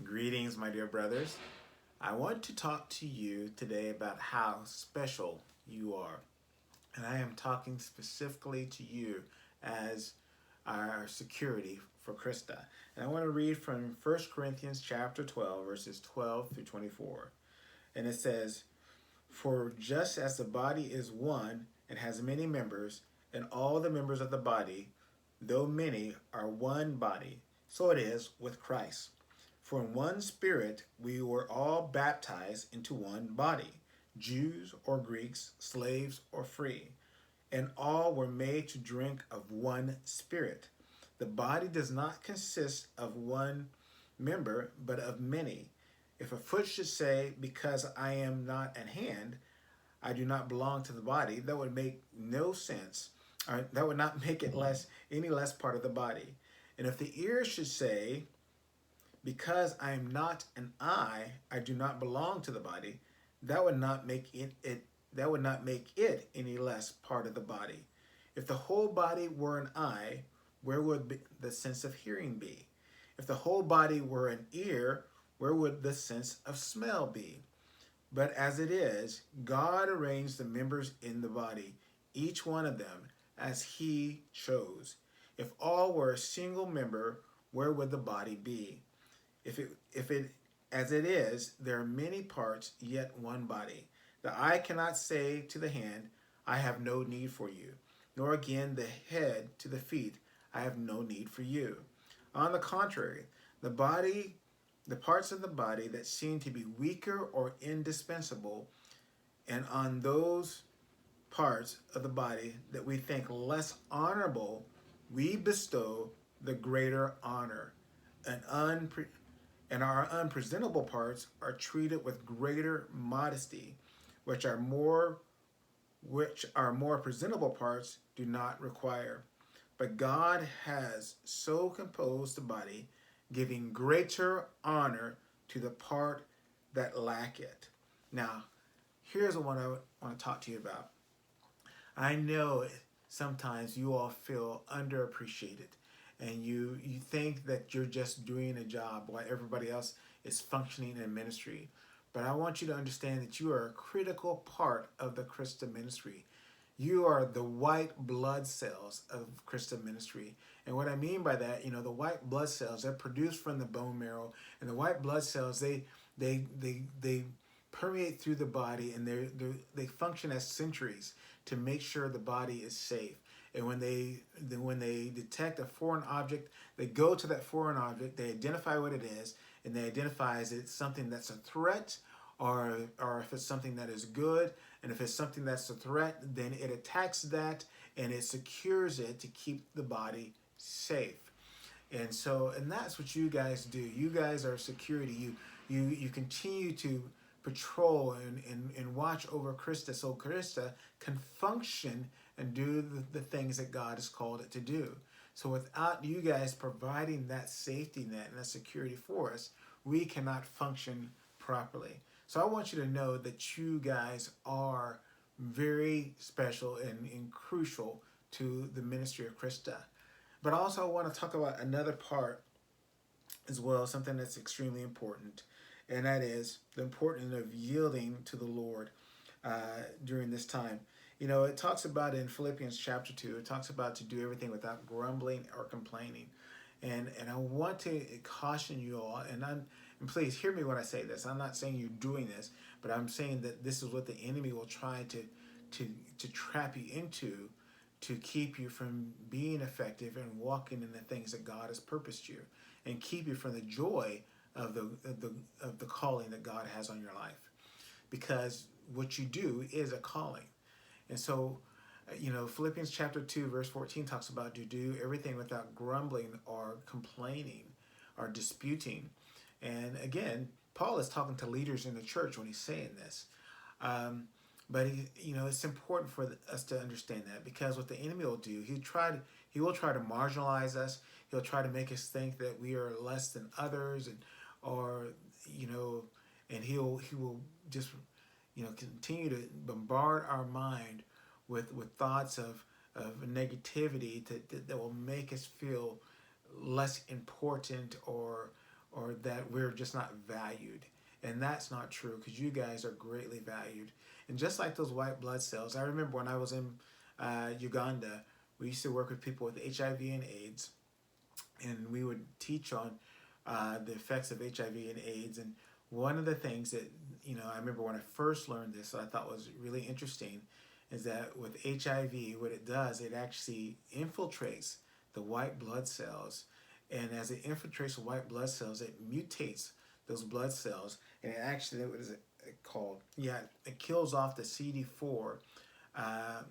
Greetings, my dear brothers. I want to talk to you today about how special you are. And I am talking specifically to you as our security for Krista. And I want to read from 1 Corinthians chapter 12, verses 12 through 24. And it says, "For just as the body is one and has many members, and all the members of the body, though many, are one body, so it is with Christ. For in one Spirit we were all baptized into one body, Jews or Greeks, slaves or free, and all were made to drink of one Spirit. The body does not consist of one member, but of many. If a foot should say, 'Because I am not an hand, I do not belong to the body,' that would make no sense. That would not make it any less part of the body. And if the ear should say, 'Because I am not an eye, I do not belong to the body,' that would not make it any less part of the body. If the whole body were an eye, where would the sense of hearing be? If the whole body were an ear, where would the sense of smell be? But as it is, God arranged the members in the body, each one of them, as He chose. If all were a single member, where would the body be? If it as it is, there are many parts, yet one body. The eye cannot say to the hand, 'I have no need for you,' nor again the head to the feet, 'I have no need for you.' On the contrary, the parts of the body that seem to be weaker or indispensable, and on those parts of the body that we think less honorable, we bestow the greater honor, and our unpresentable parts are treated with greater modesty, which our more presentable parts do not require. But God has so composed the body, giving greater honor to the part that lack it." Now, here's what I want to talk to you about. I know sometimes you all feel underappreciated, and you think that you're just doing a job while everybody else is functioning in ministry. But I want you to understand that you are a critical part of the Christa ministry. You are the white blood cells of Christa ministry. And what I mean by that, the white blood cells, they're produced from the bone marrow, and the white blood cells, they permeate through the body, and they function as sentries to make sure the body is safe. And when they detect a foreign object, they go to that foreign object, they identify what it is, and they identify as it's something that's a threat, or if it's something that is good. And if it's something that's a threat, then it attacks that and it secures it to keep the body safe. And that's what you guys do. You guys are security. You continue to patrol and watch over Krista, so Krista can function and do the things that God has called it to do. So without you guys providing that safety net and that security for us, we cannot function properly. So I want you to know that you guys are very special and crucial to the ministry of Krista. But also I want to talk about another part as well, something that's extremely important, and that is the importance of yielding to the Lord during this time. It talks about in Philippians chapter 2, it talks about to do everything without grumbling or complaining. And I want to caution you all, and please hear me when I say this. I'm not saying you're doing this, but I'm saying that this is what the enemy will try to trap you into, to keep you from being effective and walking in the things that God has purposed you, and keep you from the joy of the calling that God has on your life. Because what you do is a calling. And so, Philippians chapter 2, verse 14 talks about to do everything without grumbling or complaining or disputing. And again, Paul is talking to leaders in the church when he's saying this. But it's important for us to understand that, because what the enemy will do, he will try to marginalize us. He'll try to make us think that we are less than others, and he will just continue to bombard our mind with thoughts of negativity that will make us feel less important, or or that we're just not valued. And that's not true, because you guys are greatly valued. And just like those white blood cells, I remember when I was in Uganda, we used to work with people with HIV and AIDS, and we would teach on the effects of HIV and AIDS. And one of the things that, I remember when I first learned this, that I thought was really interesting, is that with HIV, what it does, it actually infiltrates the white blood cells. And as it infiltrates the white blood cells, it mutates those blood cells. And it actually, what is it called? Yeah, it kills off the CD4 uh,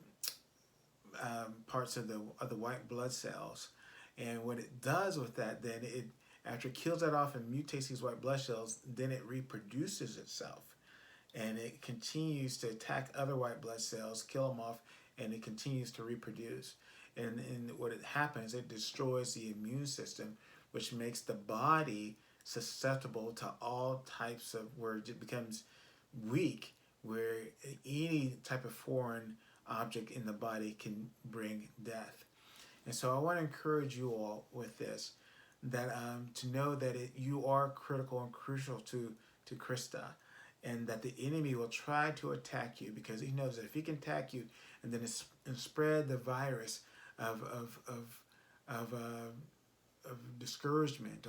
parts of the white blood cells. And what it does with that, then it after it kills that off and mutates these white blood cells, then it reproduces itself, and it continues to attack other white blood cells, kill them off, and it continues to reproduce. And what it happens, it destroys the immune system, which makes the body susceptible to all types of, where it becomes weak, where any type of foreign object in the body can bring death. And so I want to encourage you all with this, that to know that you are critical and crucial to Krista, and that the enemy will try to attack you, because he knows that if he can attack you and then and spread the virus of discouragement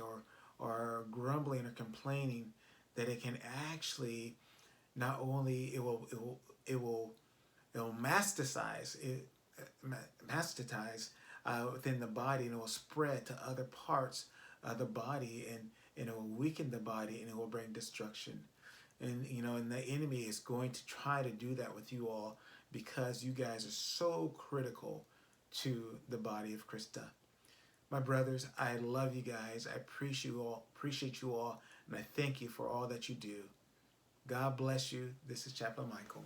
or grumbling or complaining, that it can actually, not only it will masticize within the body, and it will spread to other parts of the body, and it will weaken the body, and it will bring destruction. And the enemy is going to try to do that with you all, because you guys are so critical to the body of Krista. My brothers, I love you guys. I appreciate you all, and I thank you for all that you do. God bless you. This is Chaplain Michael.